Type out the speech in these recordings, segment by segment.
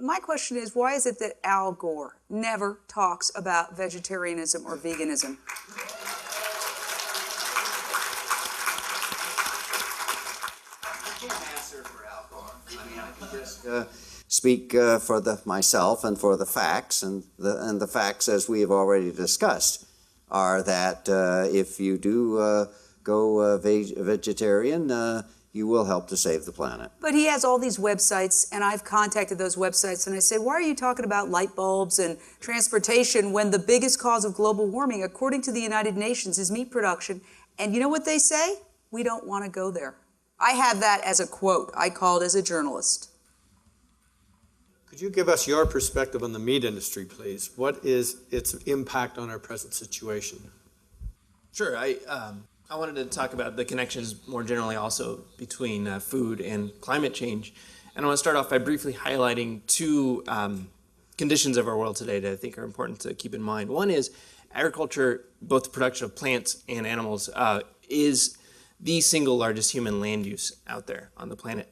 my question is, why is it that Al Gore never talks about vegetarianism or veganism? I can't answer for Al Gore. I mean, I can just speak for myself and for the facts, and the facts, as we have already discussed, are that if you do go vegetarian, you will help to save the planet. But he has all these websites, and I've contacted those websites, and I say, why are you talking about light bulbs and transportation when the biggest cause of global warming, according to the United Nations, is meat production? And you know what they say? We don't want to go there. I have that as a quote I called as a journalist. Could you give us your perspective on the meat industry, please? What is its impact on our present situation? Sure. I wanted to talk about the connections more generally also between food and climate change. And I want to start off by briefly highlighting two conditions of our world today that I think are important to keep in mind. One is agriculture, both the production of plants and animals, is the single largest human land use out there on the planet.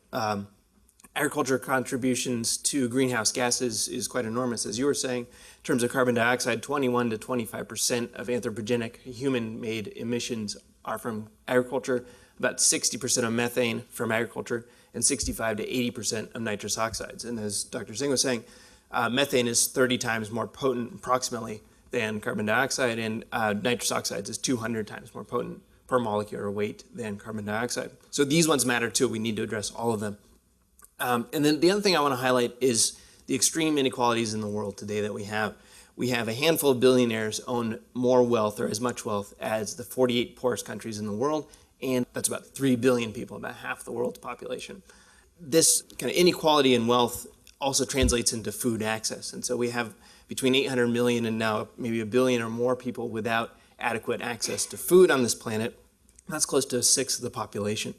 Agriculture contributions to greenhouse gases is quite enormous, as you were saying. In terms of carbon dioxide, 21 to 25% of anthropogenic human-made emissions are from agriculture, about 60% of methane from agriculture, and 65 to 80% of nitrous oxides. And as Dr. Ching was saying, methane is 30 times more potent approximately than carbon dioxide, and nitrous oxides is 200 times more potent per molecular weight than carbon dioxide. So these ones matter too. We need to address all of them. And then the other thing I want to highlight is the extreme inequalities in the world today that we have. We have a handful of billionaires own more wealth or as much wealth as the 48 poorest countries in the world, and that's about 3 billion people, about half the world's population. This kind of inequality in wealth also translates into food access, and so we have between 800 million and now maybe 1 billion or more people without adequate access to food on this planet. That's close to a sixth of the population.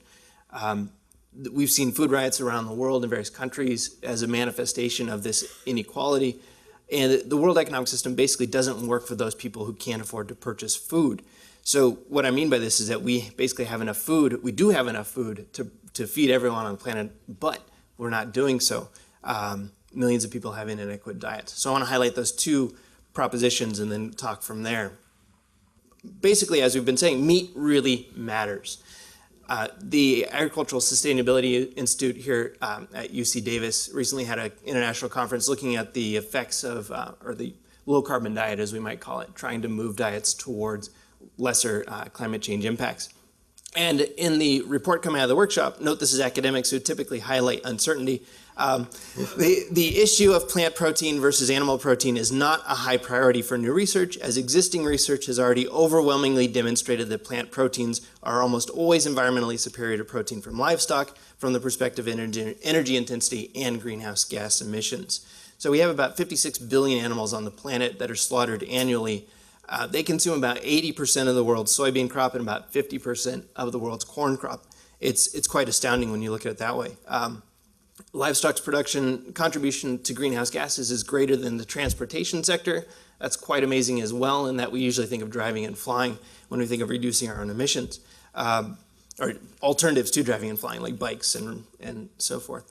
We've seen food riots around the world in various countries as a manifestation of this inequality. And the World Economic System basically doesn't work for those people who can't afford to purchase food. So what I mean by this is that we basically have enough food. We do have enough food to feed everyone on the planet, but we're not doing so. Millions of people have inadequate diets. So I want to highlight those two propositions and then talk from there. Basically, as we've been saying, meat really matters. The Agricultural Sustainability Institute here at UC Davis recently had an international conference looking at the effects of, or the low-carbon diet, as we might call it, trying to move diets towards lesser climate change impacts. And in the report coming out of the workshop, note this is academics who typically highlight uncertainty. The issue of plant protein versus animal protein is not a high priority for new research, as existing research has already overwhelmingly demonstrated that plant proteins are almost always environmentally superior to protein from livestock from the perspective of energy intensity and greenhouse gas emissions. So we have about 56 billion animals on the planet that are slaughtered annually. They consume about 80% of the world's soybean crop and about 50% of the world's corn crop. It's quite astounding when you look at it that way. Livestock's production contribution to greenhouse gases is greater than the transportation sector. That's quite amazing as well, in that we usually think of driving and flying when we think of reducing our own emissions, or alternatives to driving and flying, like bikes and so forth.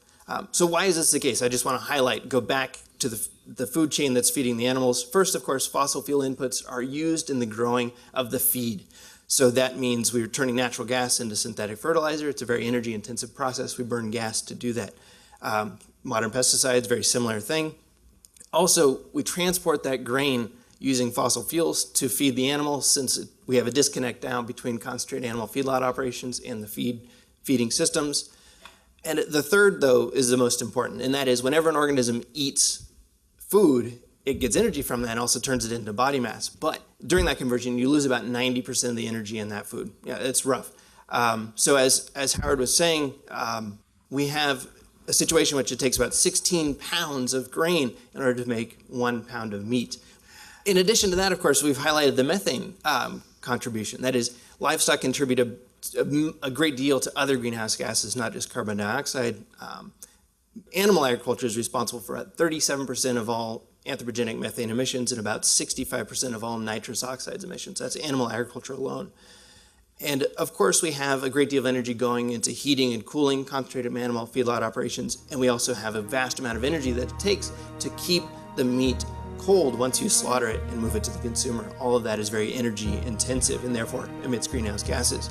So why is this the case? I just want to go back to the food chain that's feeding the animals. First, of course, fossil fuel inputs are used in the growing of the feed. So that means we're turning natural gas into synthetic fertilizer. It's a very energy intensive process. We burn gas to do that. Modern pesticides, very similar thing. Also, we transport that grain using fossil fuels to feed the animals, since we have a disconnect now between concentrated animal feedlot operations and the feeding systems. And the third, though, is the most important, and that is whenever an organism eats food, it gets energy from that and also turns it into body mass. But during that conversion, you lose about 90% of the energy in that food. Yeah, it's rough. So as Howard was saying, we have a situation in which it takes about 16 pounds of grain in order to make 1 pound of meat. In addition to that, of course, we've highlighted the methane contribution. That is, livestock contribute a great deal to other greenhouse gases, not just carbon dioxide. Animal agriculture is responsible for about 37% of all anthropogenic methane emissions and about 65% of all nitrous oxides emissions. That's animal agriculture alone. And of course, we have a great deal of energy going into heating and cooling concentrated animal feedlot operations, and we also have a vast amount of energy that it takes to keep the meat cold once you slaughter it and move it to the consumer. All of that is very energy intensive and therefore emits greenhouse gases.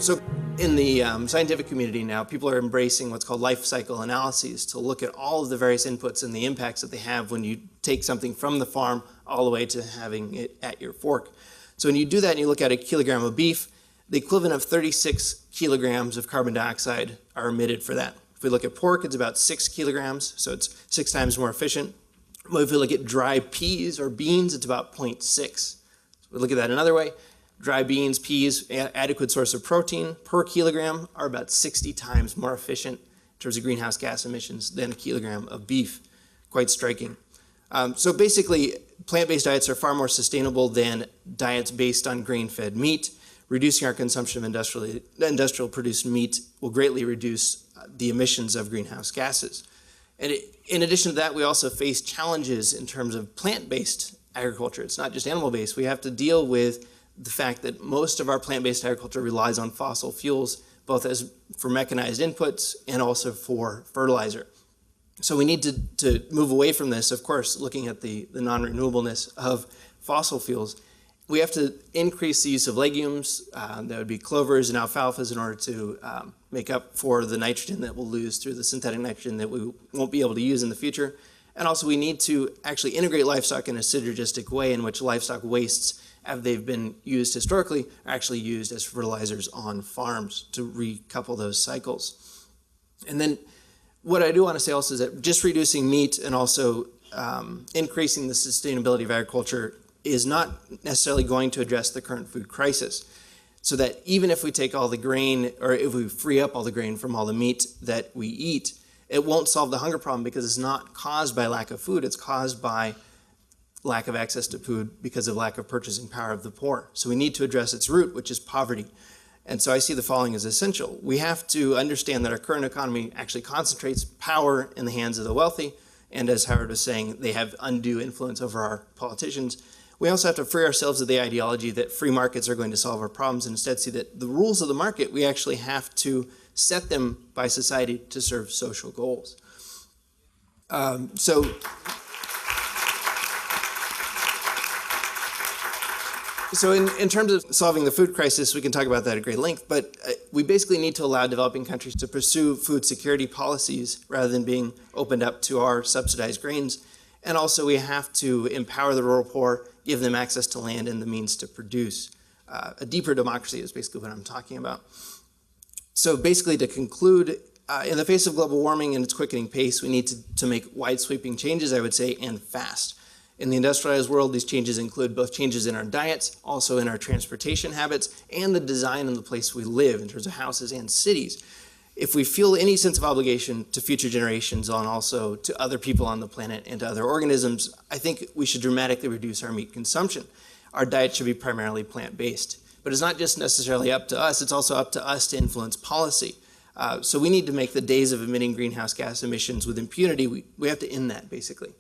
So in the scientific community now, people are embracing what's called life cycle analyses to look at all of the various inputs and the impacts that they have when you take something from the farm all the way to having it at your fork. So when you do that and you look at a kilogram of beef, the equivalent of 36 kilograms of carbon dioxide are emitted for that. If we look at pork, it's about 6 kilograms, so it's 6 times more efficient. But if we look at dry peas or beans, it's about 0.6. So we look at that another way. Dry beans, peas, adequate source of protein per kilogram are about 60 times more efficient in terms of greenhouse gas emissions than a kilogram of beef. Quite striking. So basically, plant-based diets are far more sustainable than diets based on grain-fed meat. Reducing our consumption of industrial produced meat will greatly reduce the emissions of greenhouse gases. And in addition to that, we also face challenges in terms of plant-based agriculture. It's not just animal-based. We have to deal with the fact that most of our plant-based agriculture relies on fossil fuels, both as for mechanized inputs and also for fertilizer. So we need to move away from this, of course, looking at the non-renewableness of fossil fuels. We have to increase the use of legumes, that would be clovers and alfalfas, in order to make up for the nitrogen that we'll lose through the synthetic nitrogen that we won't be able to use in the future. And also we need to actually integrate livestock in a synergistic way in which livestock wastes, as they've been used historically, are actually used as fertilizers on farms to recouple those cycles. And then what I do want to say also is that just reducing meat and also increasing the sustainability of agriculture is not necessarily going to address the current food crisis. So that even if we take all the grain, or if we free up all the grain from all the meat that we eat, it won't solve the hunger problem because it's not caused by lack of food, it's caused by lack of access to food because of lack of purchasing power of the poor. So we need to address its root, which is poverty. And so I see the following as essential. We have to understand that our current economy actually concentrates power in the hands of the wealthy, and as Howard was saying, they have undue influence over our politicians. We also have to free ourselves of the ideology that free markets are going to solve our problems and instead see that the rules of the market, we actually have to set them by society to serve social goals. So in terms of solving the food crisis, we can talk about that at great length, but we basically need to allow developing countries to pursue food security policies rather than being opened up to our subsidized grains. And also we have to empower the rural poor, give them access to land and the means to produce. A deeper democracy is basically what I'm talking about. So basically to conclude, in the face of global warming and its quickening pace, we need to make wide sweeping changes, I would say, and fast. In the industrialized world, these changes include both changes in our diets, also in our transportation habits, and the design of the place we live in terms of houses and cities. If we feel any sense of obligation to future generations and also to other people on the planet and to other organisms, I think we should dramatically reduce our meat consumption. Our diet should be primarily plant-based. But it's not just necessarily up to us, it's also up to us to influence policy. So we need to make the days of emitting greenhouse gas emissions with impunity, we have to end that, basically.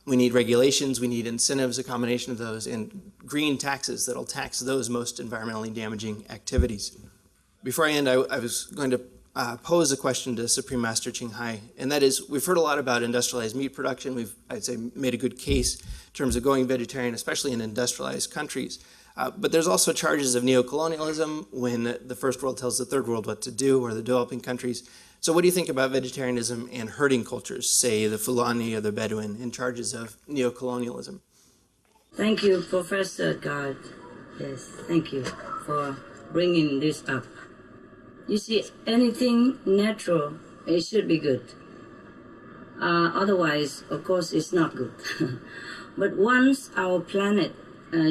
We need regulations, we need incentives, a combination of those, and green taxes that'll tax those most environmentally damaging activities. Before I end, I was going to pose a question to Supreme Master Ching, and that is, we've heard a lot about industrialized meat production. We've, I'd say, made a good case in terms of going vegetarian, especially in industrialized countries. But there's also charges of neocolonialism when the first world tells the third world what to do, or the developing countries. So what do you think about vegetarianism and herding cultures, say the Fulani or the Bedouin, and charges of neocolonialism? Thank you, Professor God. Yes, thank you for bringing this up. You see, anything natural, it should be good. Otherwise, of course, it's not good. But once our planet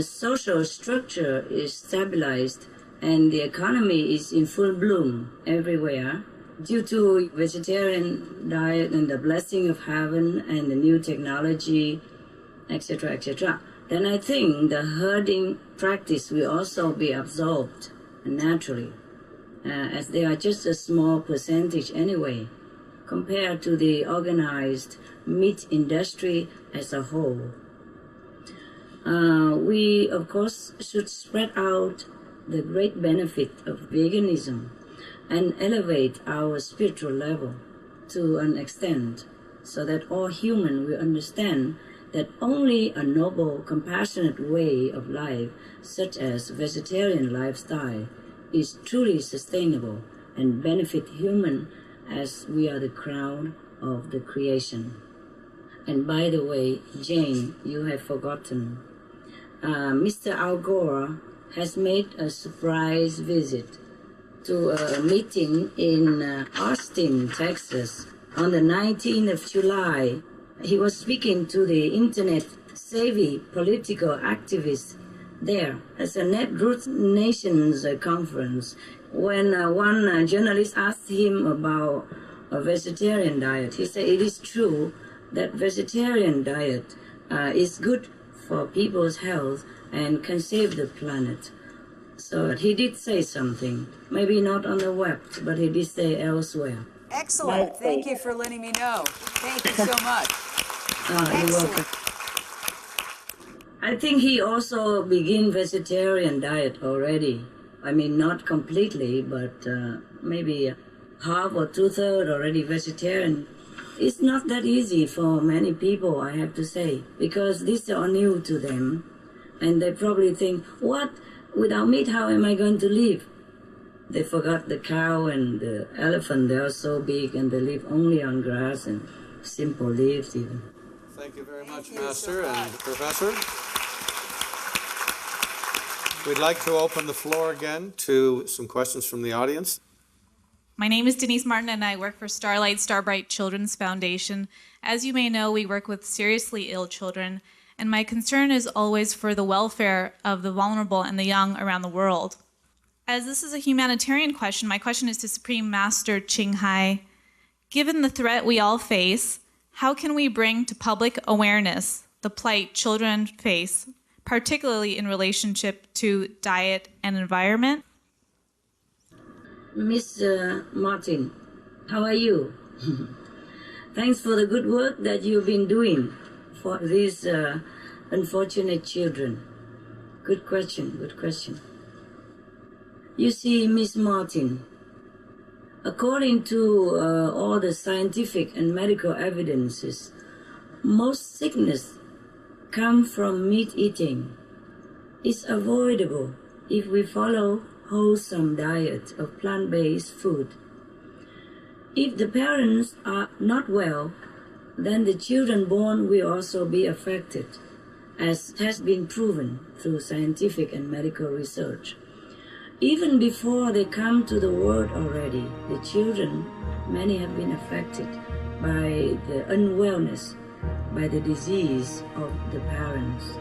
social structure is stabilized and the economy is in full bloom everywhere, due to vegetarian diet and the blessing of heaven and the new technology, etc., then I think the herding practice will also be absorbed naturally, as they are just a small percentage anyway, compared to the organized meat industry as a whole. We, of course, should spread out the great benefit of veganism and elevate our spiritual level to an extent so that all humans will understand that only a noble, compassionate way of life, such as vegetarian lifestyle, is truly sustainable and benefit human, as we are the crown of the creation. And by the way, Jane, you have forgotten. Mr. Al Gore has made a surprise visit to a meeting in Austin, Texas, on the 19th of July. He was speaking to the internet-savvy political activists there as a Netroots Nations conference. When one journalist asked him about a vegetarian diet, he said it is true that vegetarian diet is good for people's health and can save the planet. So he did say something, maybe not on the web, but he did say elsewhere. Excellent. Thank you for letting me know. Thank you so much. You're welcome. I think he also began vegetarian diet already. I mean, not completely, but maybe half or two-thirds already vegetarian. It's not that easy for many people, I have to say, because these are new to them. And they probably think, what? Without meat, how am I going to live? They forgot the cow and the elephant. They are so big and they live only on grass and simple leaves even. Thank you very much, Master and Professor. We'd like to open the floor again to some questions from the audience. My name is Denise Martin, and I work for Starlight Starbright Children's Foundation. As you may know, we work with seriously ill children, and my concern is always for the welfare of the vulnerable and the young around the world. As this is a humanitarian question, my question is to Supreme Master Ching. Given the threat we all face, how can we bring to public awareness the plight children face, particularly in relationship to diet and environment? Miss Martin, how are you? Thanks for the good work that you've been doing for these unfortunate children. Good question, good question. You see, Miss Martin, according to all the scientific and medical evidences, most sickness come from meat eating. It's avoidable if we follow wholesome diet of plant-based food. If the parents are not well, then the children born will also be affected, as has been proven through scientific and medical research. Even before they come to the world already, the children, many have been affected by the unwellness by the disease of the parents.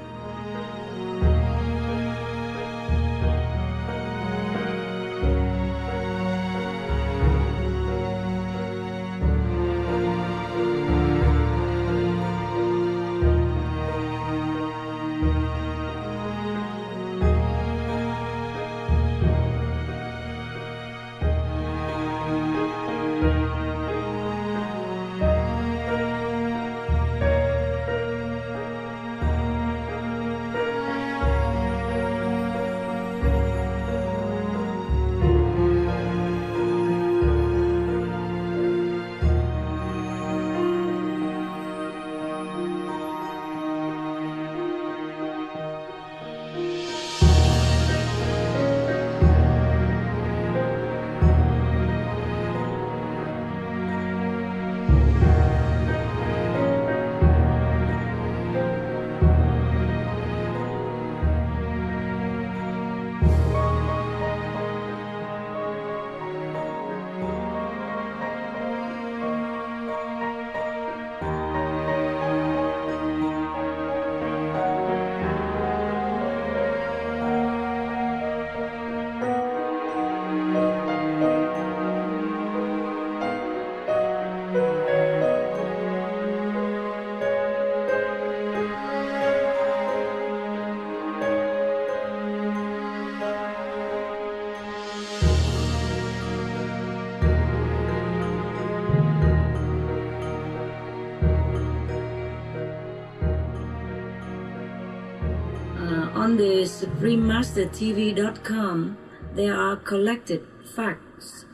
On the SupremeMasterTV.com, there are collected facts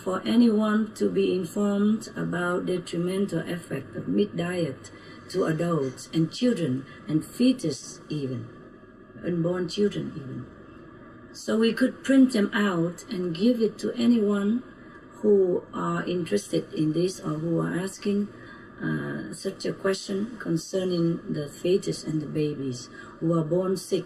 for anyone to be informed about the detrimental effect of meat diet to adults and children and fetus even, unborn children even. So we could print them out and give it to anyone who are interested in this or who are asking such a question concerning the fetus and the babies who are born sick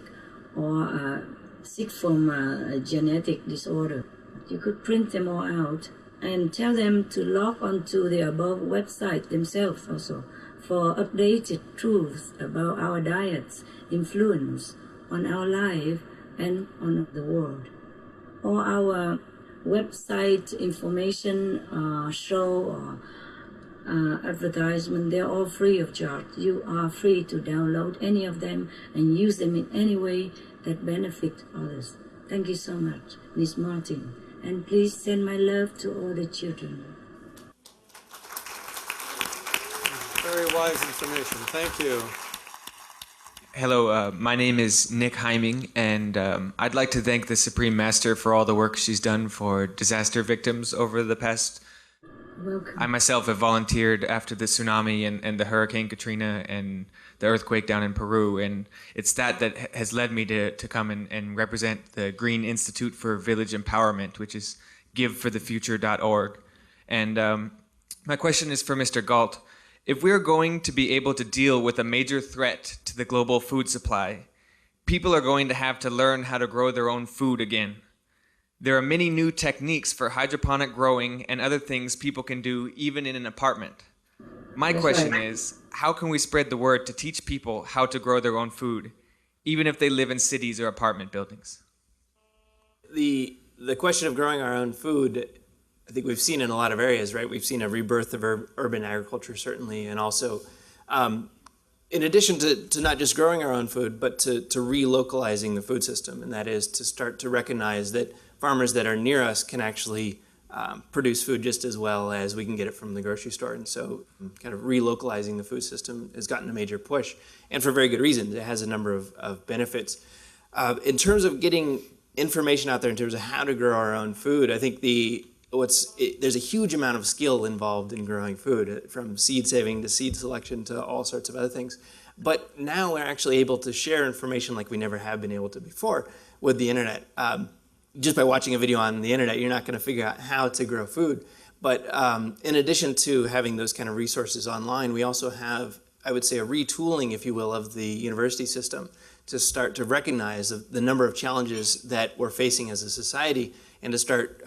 or sick from a genetic disorder. You could print them all out and tell them to log onto the above website themselves also for updated truths about our diet's influence on our life and on the world. All our website information, show or advertisement, they're all free of charge. You are free to download any of them and use them in any way that benefit others. Thank you so much, Ms. Martin. And please send my love to all the children. Very wise information. Thank you. Hello, my name is Nick Heiming, and I'd like to thank the Supreme Master for all the work she's done for disaster victims over the past. Welcome. I myself have volunteered after the tsunami and the Hurricane Katrina and the earthquake down in Peru, and it's that has led me to come and represent the Green Institute for Village Empowerment, which is giveforthefuture.org. And my question is for Mr. Galt. If we're going to be able to deal with a major threat to the global food supply, people are going to have to learn how to grow their own food again. There are many new techniques for hydroponic growing and other things people can do even in an apartment. My question is, how can we spread the word to teach people how to grow their own food, even if they live in cities or apartment buildings? The question of growing our own food, I think we've seen in a lot of areas, right? We've seen a rebirth of urban agriculture, certainly, and also, in addition to not just growing our own food, but to relocalizing the food system, and that is to start to recognize that farmers that are near us can actually produce food just as well as we can get it from the grocery store. And so kind of relocalizing the food system has gotten a major push, and for very good reasons. It has a number of benefits. In terms of getting information out there in terms of how to grow our own food, I think there's a huge amount of skill involved in growing food, from seed saving to seed selection to all sorts of other things. But now we're actually able to share information like we never have been able to before with the internet. Just by watching a video on the internet, you're not going to figure out how to grow food. But in addition to having those kind of resources online, we also have, I would say, a retooling, if you will, of the university system to start to recognize the number of challenges that we're facing as a society and to start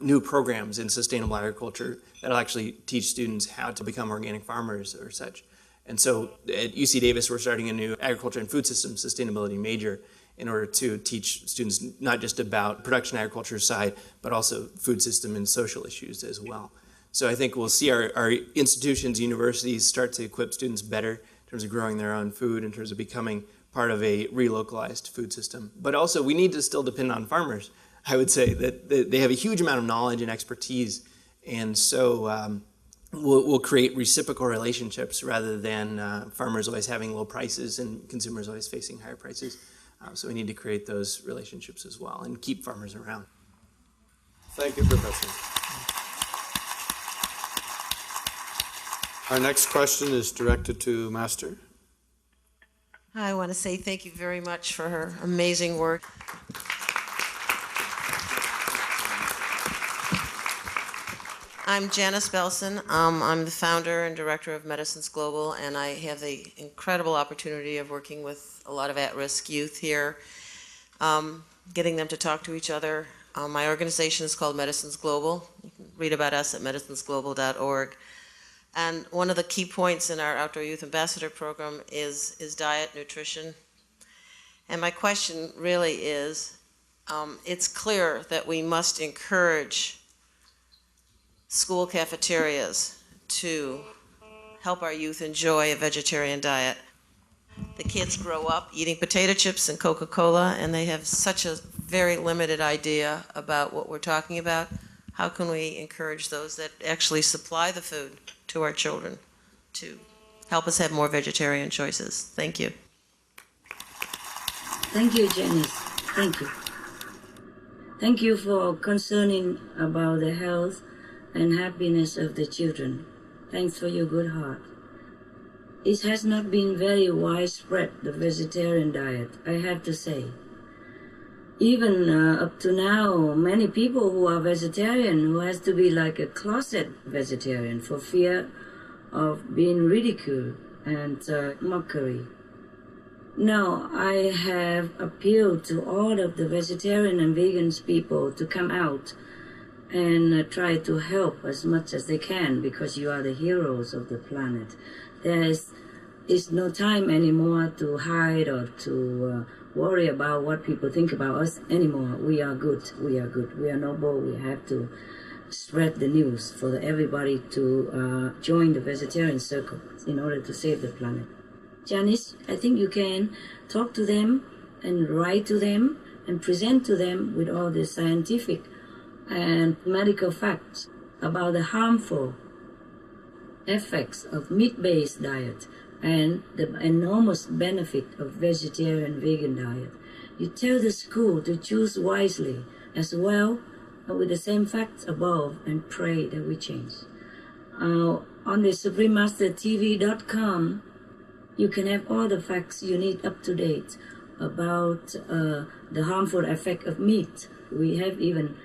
new programs in sustainable agriculture that'll actually teach students how to become organic farmers or such. And so at UC Davis, we're starting a new agriculture and food systems sustainability major in order to teach students not just about production agriculture side, but also food system and social issues as well. So I think we'll see our institutions, universities start to equip students better in terms of growing their own food, in terms of becoming part of a relocalized food system. But also we need to still depend on farmers. I would say that they have a huge amount of knowledge and expertise, and so we'll create reciprocal relationships rather than farmers always having low prices and consumers always facing higher prices. So we need to create those relationships as well and keep farmers around. Thank you, Professor. Our next question is directed to Master. I want to say thank you very much for her amazing work. I'm Janice Belson. I'm the founder and director of Medicines Global, and I have the incredible opportunity of working with a lot of at-risk youth here, getting them to talk to each other. My organization is called Medicines Global. You can read about us at medicinesglobal.org. And one of the key points in our Outdoor Youth Ambassador program is diet, nutrition. And my question really is, it's clear that we must encourage school cafeterias to help our youth enjoy a vegetarian diet. The kids grow up eating potato chips and Coca-Cola, and they have such a very limited idea about what we're talking about. How can we encourage those that actually supply the food to our children to help us have more vegetarian choices? Thank you. Thank you, Janice. Thank you. Thank you for concerning about the health and happiness of the children. Thanks for your good heart. It has not been very widespread, the vegetarian diet, I have to say. Even up to now, many people who are vegetarian, who has to be like a closet vegetarian for fear of being ridiculed and mockery. Now, I have appealed to all of the vegetarian and vegans people to come out and try to help as much as they can, because you are the heroes of the planet. There is no time anymore to hide or to worry about what people think about us anymore. We are good. We are good. We are noble. We have to spread the news for everybody to join the vegetarian circle in order to save the planet. Janice, I think you can talk to them and write to them and present to them with all the scientific and medical facts about the harmful effects of meat-based diet and the enormous benefit of vegetarian vegan diet. You tell the school to choose wisely as well with the same facts above, and pray that we change. On the SupremeMasterTV.com, you can have all the facts you need up to date about the harmful effect of meat. We have even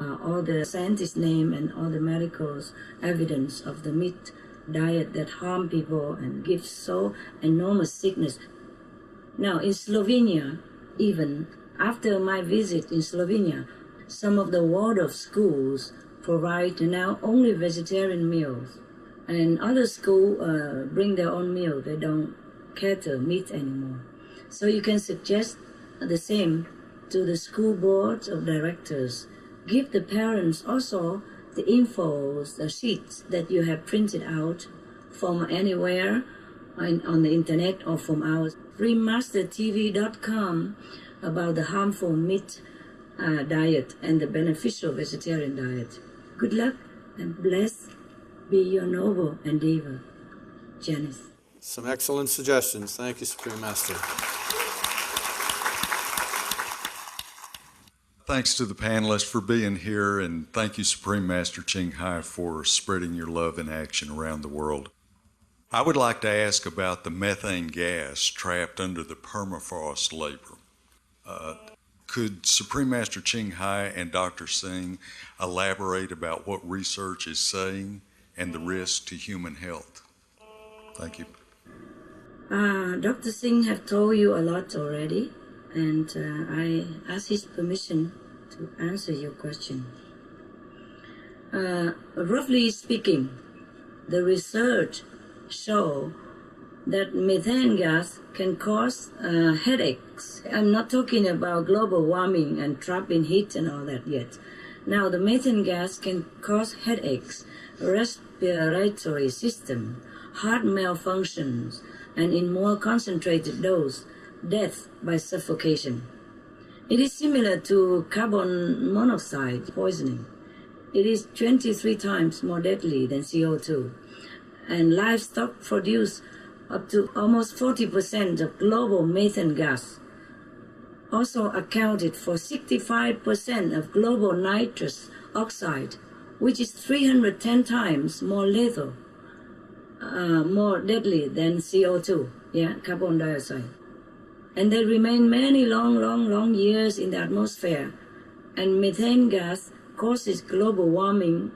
all the scientists' name and all the medical evidence of the meat diet that harm people and gives so enormous sickness. Now in Slovenia, even after my visit in Slovenia, some of the Waldorf schools provide now only vegetarian meals, and other schools bring their own meal. They don't cater meat anymore. So you can suggest the same to the school boards of directors. Give the parents also the infos, the sheets that you have printed out from anywhere on the internet or from our SupremeMasterTV.com about the harmful meat diet and the beneficial vegetarian diet. Good luck and blessed be your noble endeavor. Janice. Some excellent suggestions. Thank you, Supreme Master. Thanks to the panelists for being here, and thank you, Supreme Master Ching for spreading your love in action around the world. I would like to ask about the methane gas trapped under the permafrost layer. Could Supreme Master Ching and Dr. Singh elaborate about what research is saying and the risk to human health? Thank you. Dr. Singh have told you a lot already, and I ask his permission to answer your question. Roughly speaking, the research show that methane gas can cause headaches. I'm not talking about global warming and trapping heat and all that yet. Now, the methane gas can cause headaches, respiratory system, heart malfunctions, and in more concentrated dose, death by suffocation. It is similar to carbon monoxide poisoning. It is 23 times more deadly than CO2. And livestock produce up to almost 40% of global methane gas. Also accounted for 65% of global nitrous oxide, which is 310 times more lethal, more deadly than CO2, carbon dioxide. And they remain many long years in the atmosphere. And methane gas causes global warming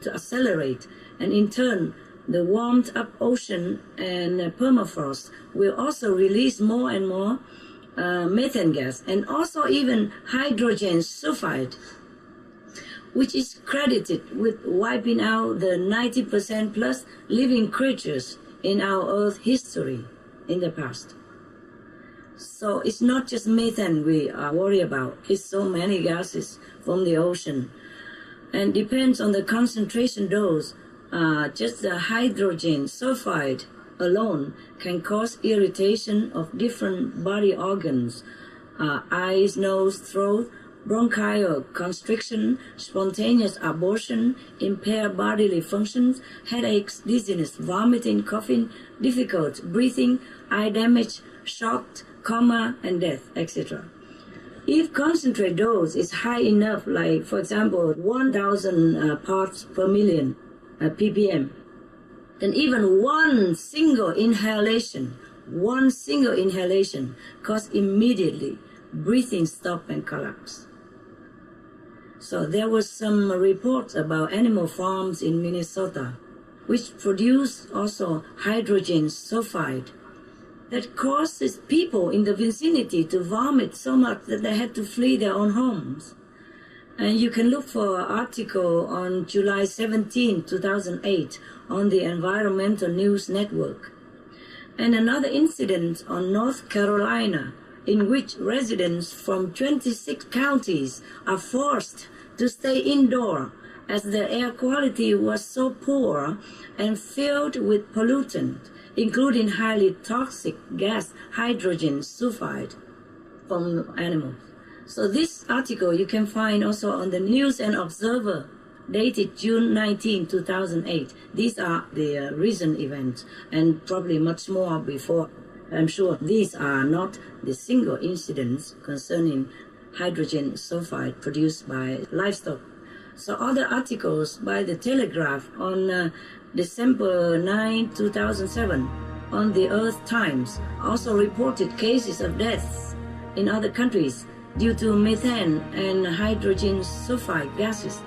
to accelerate, and in turn, the warmed up ocean and permafrost will also release more and more methane gas, and also even hydrogen sulfide, which is credited with wiping out the 90% plus living creatures in our Earth history in the past. So it's not just methane we are worried about, it's so many gases from the ocean. And depends on the concentration dose, just the hydrogen sulfide alone can cause irritation of different body organs, eyes, nose, throat, bronchial constriction, spontaneous abortion, impaired bodily functions, headaches, dizziness, vomiting, coughing, difficult breathing, eye damage, shock, coma, and death, etc. If concentrate dose is high enough, like for example 1,000 parts per million ppm, then even one single inhalation cause immediately breathing stop and collapse. So there was some reports about animal farms in Minnesota which produce also hydrogen sulfide that causes people in the vicinity to vomit so much that they had to flee their own homes. And you can look for an article on July 17, 2008 on the Environmental News Network. And another incident on North Carolina in which residents from 26 counties are forced to stay indoor as the air quality was so poor and filled with pollutant, including highly toxic gas hydrogen sulfide from animals. So this article you can find also on the News and Observer, dated June 19, 2008. These are the recent events, and probably much more before. I'm sure these are not the single incidents concerning hydrogen sulfide produced by livestock. So other articles by the Telegraph on December 9, 2007 on the Earth Times also reported cases of deaths in other countries due to methane and hydrogen sulfide gases.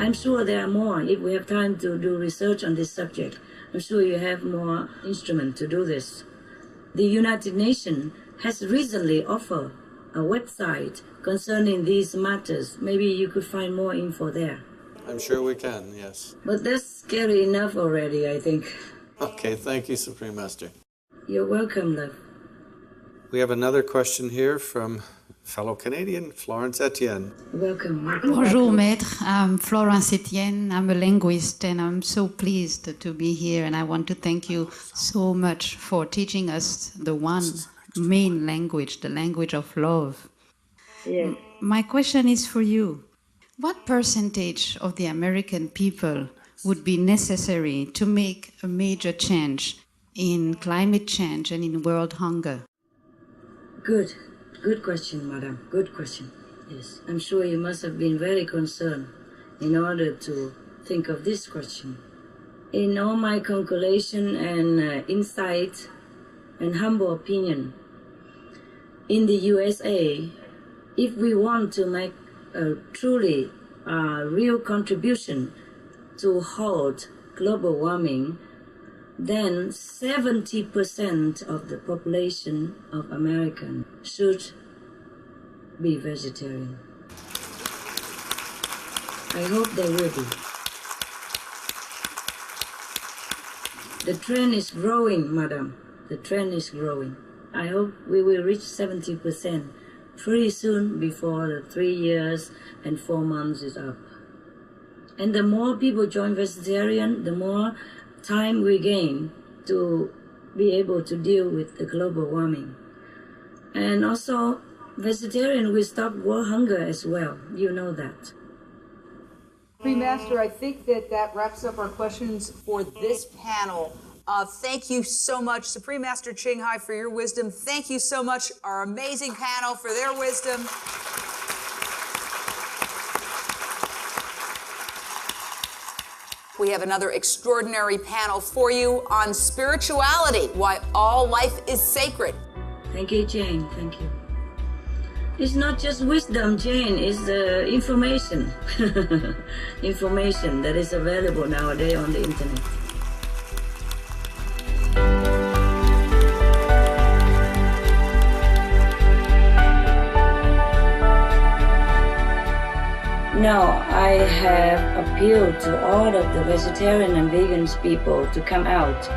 I'm sure there are more. If we have time to do research on this subject, I'm sure you have more instruments to do this. The United Nations has recently offered a website concerning these matters. Maybe you could find more info there. I'm sure we can, yes. But that's scary enough already, I think. Okay, thank you, Supreme Master. You're welcome, love. We have another question here from fellow Canadian, Florence Etienne. Welcome. Bonjour, Maître. I'm Florence Etienne. I'm a linguist, and I'm so pleased to be here. And I want to thank you so much for teaching us the one main language, the language of love. Yeah. My question is for you. What percentage of the American people would be necessary to make a major change in climate change and in world hunger? Good. Good question, madam. Good question. Yes. I'm sure you must have been very concerned in order to think of this question. In all my calculation and insight and humble opinion, in the USA, if we want to make a truly real contribution to halt global warming, then 70% of the population of Americans should be vegetarian. I hope they will be. The trend is growing, madam. The trend is growing. I hope we will reach 70% pretty soon before the 3 years and 4 months is up. And the more people join vegetarian, the more time we gain to be able to deal with the global warming. And also, vegetarian will stop world hunger as well. You know that. Supreme Master, I think that wraps up our questions for this panel. Thank you so much, Supreme Master Ching Hai, for your wisdom. Thank you so much, our amazing panel, for their wisdom. We have another extraordinary panel for you on spirituality, why all life is sacred. Thank you, Jane. Thank you. It's not just wisdom, Jane. It's information. Information that is available nowadays on the internet. Now, I have appealed to all of the vegetarian and vegans people to come out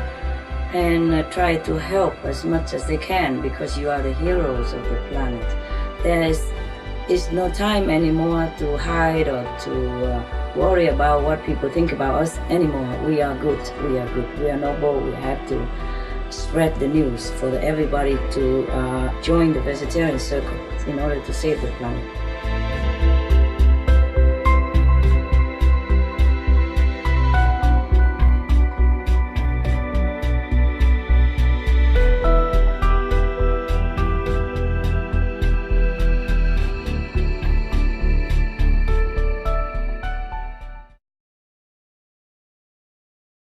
and try to help as much as they can, because you are the heroes of the planet. There is no time anymore to hide or to worry about what people think about us anymore. We are good. We are good. We are noble. We have to spread the news for everybody to join the vegetarian circle in order to save the planet.